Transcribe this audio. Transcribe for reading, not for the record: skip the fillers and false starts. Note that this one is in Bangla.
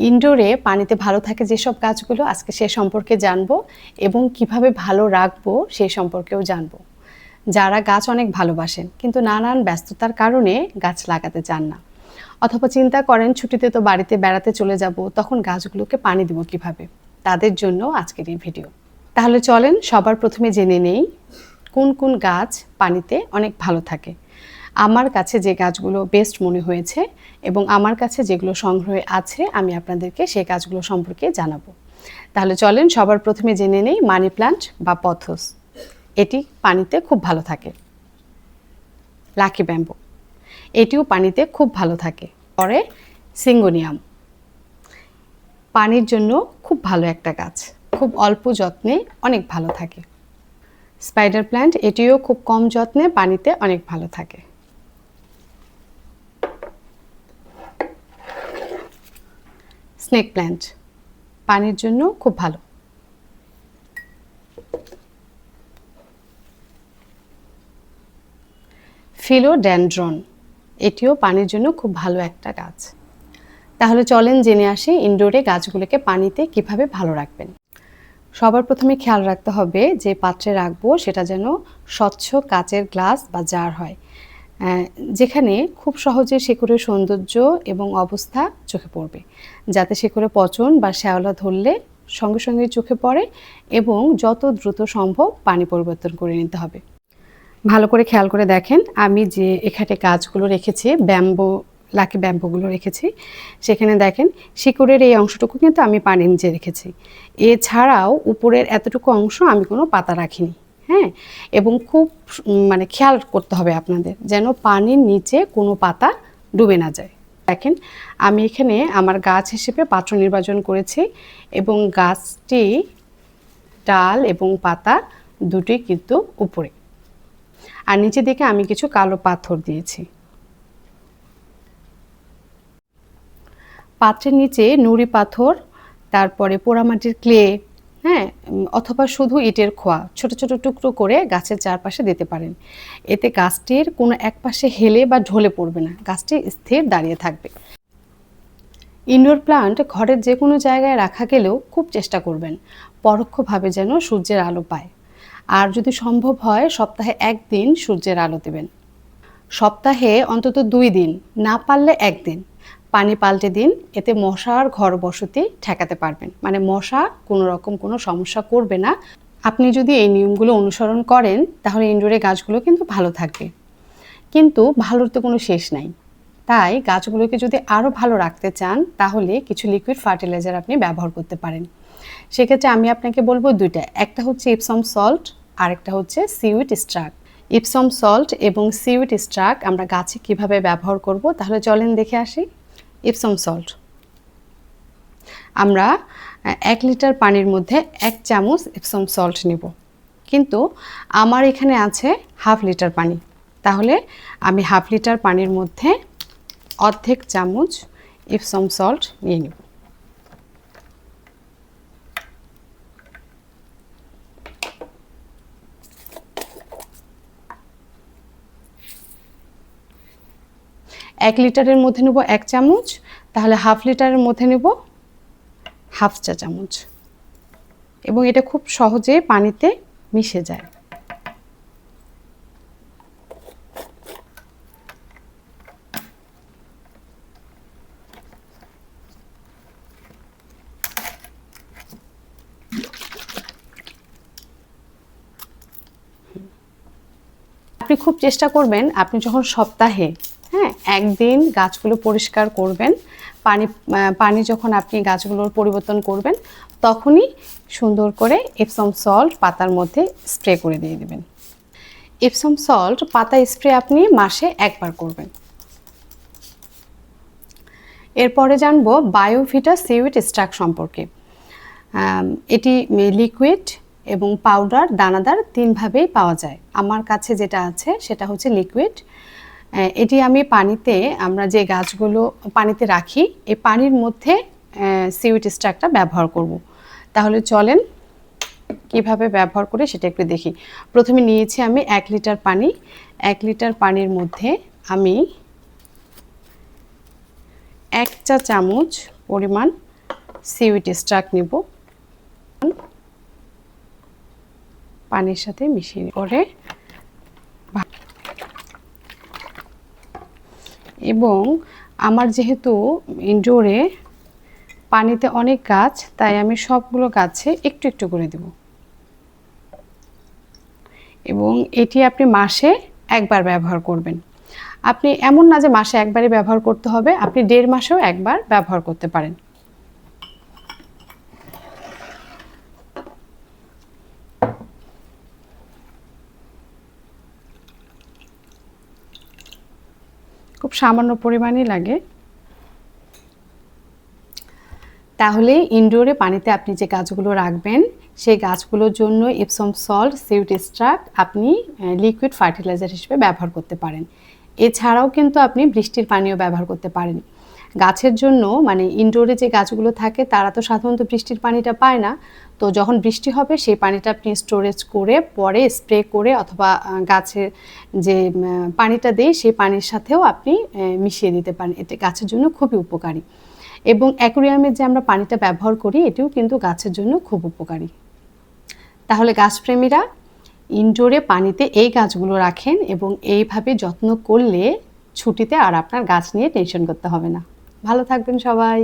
ইনডোরে পানিতে ভালো থাকে যেসব গাছগুলো আজকে সে সম্পর্কে জানবো এবং কিভাবে ভালো রাখবো সেই সম্পর্কেও জানবো। যারা গাছ অনেক ভালোবাসেন কিন্তু নানান ব্যস্ততার কারণে গাছ লাগাতে চান না, অথবা চিন্তা করেন ছুটিতে তো বাড়িতে বেড়াতে চলে যাব, তখন গাছগুলোকে পানি দিব কিভাবে, তাদের জন্য আজকের এই ভিডিও। তাহলে চলেন সবার প্রথমে জেনে নেই কোন কোন গাছ পানিতে অনেক ভালো থাকে। আমার কাছে যে গাছগুলো বেস্ট মনে হয়েছে এবং আমার কাছে যেগুলো সংগ্রহে আছে আমি আপনাদেরকে সেই গাছগুলো সম্পর্কে জানাবো। তাহলে চলেন সবার প্রথমে জেনে নেই মানি প্লান্ট বা পথস। এটি পানিতে খুব ভালো থাকে। লাকি ব্যাম্বু, এটিও পানিতে খুব ভালো থাকে। পরে সিঙ্গোনিয়াম, পানির জন্য খুব ভালো একটা গাছ, খুব অল্প যত্নে অনেক ভালো থাকে। স্পাইডার প্ল্যান্ট, এটিও খুব কম যত্নে পানিতে অনেক ভালো থাকে। স্নেক প্ল্যান্ট, পানির জন্য খুব ভালো। ফিলোডেনড্রন, এটিও পানির জন্য খুব ভালো একটা গাছ। তাহলে চলেন জেনে আসি ইনডোরে গাছগুলোকে পানিতে কিভাবে ভালো রাখবেন। সবার প্রথমে খেয়াল রাখতে হবে যে পাত্রে রাখবো সেটা যেন স্বচ্ছ কাচের গ্লাস বা জার হয়, যেখানে খুব সহজে শিকড়ের সৌন্দর্য এবং অবস্থা চোখে পড়বে, যাতে শিকড়ে পচন বা শ্যাওলা ধরলে সঙ্গে সঙ্গে চোখে পড়ে এবং যত দ্রুত সম্ভব পানি পরিবর্তন করে নিতে হবে। ভালো করে খেয়াল করে দেখেন, আমি যে এখানে গাছগুলো রেখেছি, লাকি ব্যাম্বুগুলো রেখেছি, সেখানে দেখেন শিকড়ের এই অংশটুকু কিন্তু আমি পানির নিচে রেখেছি। এছাড়াও উপরের এতটুকু অংশ আমি কোনো পাতা রাখিনি। হ্যাঁ, এবং খুব খেয়াল করতে হবে আপনাদের যেন পানির নিচে কোনো পাতা ডুবে না যায়। দেখেন আমি এখানে আমার গাছ হিসেবে পাত্র নির্বাচন করেছি এবং গাছটি ডাল এবং পাতা দুটোই কিন্তু উপরে, আর নিচের দিকে আমি কিছু কালো পাথর দিয়েছি। পাত্রের নিচে নুড়ি পাথর, তারপরে পোড়ামাটির ক্লে, হ্যাঁ, অথবা শুধু ইটের খোয়া ছোট ছোট টুকরো করে গাছের চারপাশে দিতে পারেন। এতে গাছটির কোনো এক পাশে হেলে বা ঢলে পড়বে না, গাছটি স্থির দাঁড়িয়ে থাকবে। ইনডোর প্লান্ট ঘরের যে কোনো জায়গায় রাখা গেলেও খুব চেষ্টা করবেন পরোক্ষভাবে যেন সূর্যের আলো পায়। আর যদি সম্ভব হয় সপ্তাহে একদিন সূর্যের আলো দেবেন। সপ্তাহে অন্তত 2 দিন, না পারলে একদিন পানি পাল্টে দিন। এতে মশার ঘর বসতি ঠেকাতে পারবেন, মশা কোনো রকম কোনো সমস্যা করবে না। আপনি যদি এই নিয়মগুলো অনুসরণ করেন তাহলে ইনডোরে গাছগুলো কিন্তু ভালো থাকবে। কিন্তু ভালোর তো কোনো শেষ নাই, তাই গাছগুলোকে যদি আরও ভালো রাখতে চান তাহলে কিছু লিকুইড ফার্টিলাইজার আপনি ব্যবহার করতে পারেন। সেক্ষেত্রে আমি আপনাকে বলবো দুইটা, একটা হচ্ছে ইপসম সল্ট আর একটা হচ্ছে সিউইড স্ট্রাক। ইপসম সল্ট এবং সিউইড স্ট্রাক আমরা গাছে কিভাবে ব্যবহার করব তাহলে চলেন দেখে আসি। ইপসম সল্ট, আমরা 1 লিটার পানির মধ্যে 1 চামচ ইপসম সল্ট নেব, কিন্তু আমার এখানে আছে 1/2 লিটার পানি, তাহলে আমি 1/2 লিটার পানির মধ্যে অর্ধেক চামচ ইপসম সল্ট নিয়ে নেব। এক লিটারের মধ্যে নেব 1 চামচ, তাহলে 1/2 লিটারের মধ্যে নেব 1/2 চা চামচ, এবং এটা খুব সহজে পানিতে মিশে যায়। আপনি খুব চেষ্টা করবেন আপনি যখন সপ্তাহে একদিন গাছগুলো পরিষ্কার করবেন, পানি যখন আপনি গাছগুলোর পরিবর্তন করবেন তখনই সুন্দর করে এপসম সল্ট পাতার মধ্যে স্প্রে করে দিয়ে দেবেন। এপসম সল্ট পাতা স্প্রে আপনি মাসে 1 বার করবেন। এরপরে জানবো বায়োভিটা সিউইড স্ট্রাক সম্পর্কে। এটি লিকুইড এবং পাউডার, দানাদার 3 ভাবেই পাওয়া যায়। আমার কাছে যেটা আছে সেটা হচ্ছে লিকুইড। এটি আমি আমরা যে গাছগুলো পানিতে রাখি এই পানির মধ্যে সিউইড স্ট্রাকটা ব্যবহার করব। তাহলে চলেন কিভাবে ব্যবহার করে সেটা একটু দেখি। প্রথমে নিয়েছি আমি 1 লিটার পানি। 1 লিটার পানির মধ্যে আমি 1 চা চামচ পরিমাণ সিউইড স্টাক নিব, পানির সাথে মিশিয়ে করে, এবং আমার যেহেতু ইনডোরে পানিতে অনেক গাছ, তাই আমি সবগুলো গাছে একটু একটু করে দেব। এবং এটি আপনি মাসে একবার ব্যবহার করবেন। আপনি এমন না যে মাসে একবারই ব্যবহার করতে হবে, আপনি 1.5 মাসেও একবার ব্যবহার করতে পারেন। খুব সামান্য পরিমাণই লাগে। তাহলে ইনডোরে পানিতে আপনি যে গাছগুলো রাখবেন সেই গাছগুলোর জন্য এপসম সল্ট, সিউইড স্টাক আপনি লিকুইড ফার্টিলাইজার হিসেবে ব্যবহার করতে পারেন। এছাড়াও কিন্তু আপনি বৃষ্টির পানিও ব্যবহার করতে পারেন। গাছের জন্য মানে ইনডোরে যে গাছগুলো থাকে তারা তো সাধারণত বৃষ্টির পানিটা পায় না, তো যখন বৃষ্টি হবে সেই পানিটা আপনি স্টোরেজ করে পরে স্প্রে করে অথবা গাছের যে পানিটা দেয় সেই পানির সাথেও আপনি মিশিয়ে দিতে পারেন। এতে গাছের জন্য খুবই উপকারী। এবং অ্যাকোয়ারিয়ামে যে আমরা পানিটা ব্যবহার করি এটিও কিন্তু গাছের জন্য খুব উপকারী। তাহলে গাছপ্রেমীরা ইনডোরে পানিতে এই গাছগুলো রাখেন এবং এইভাবে যত্ন করলে ছুটিতে আর আপনার গাছ নিয়ে টেনশন করতে হবে না। ভালো থাকবেন সবাই।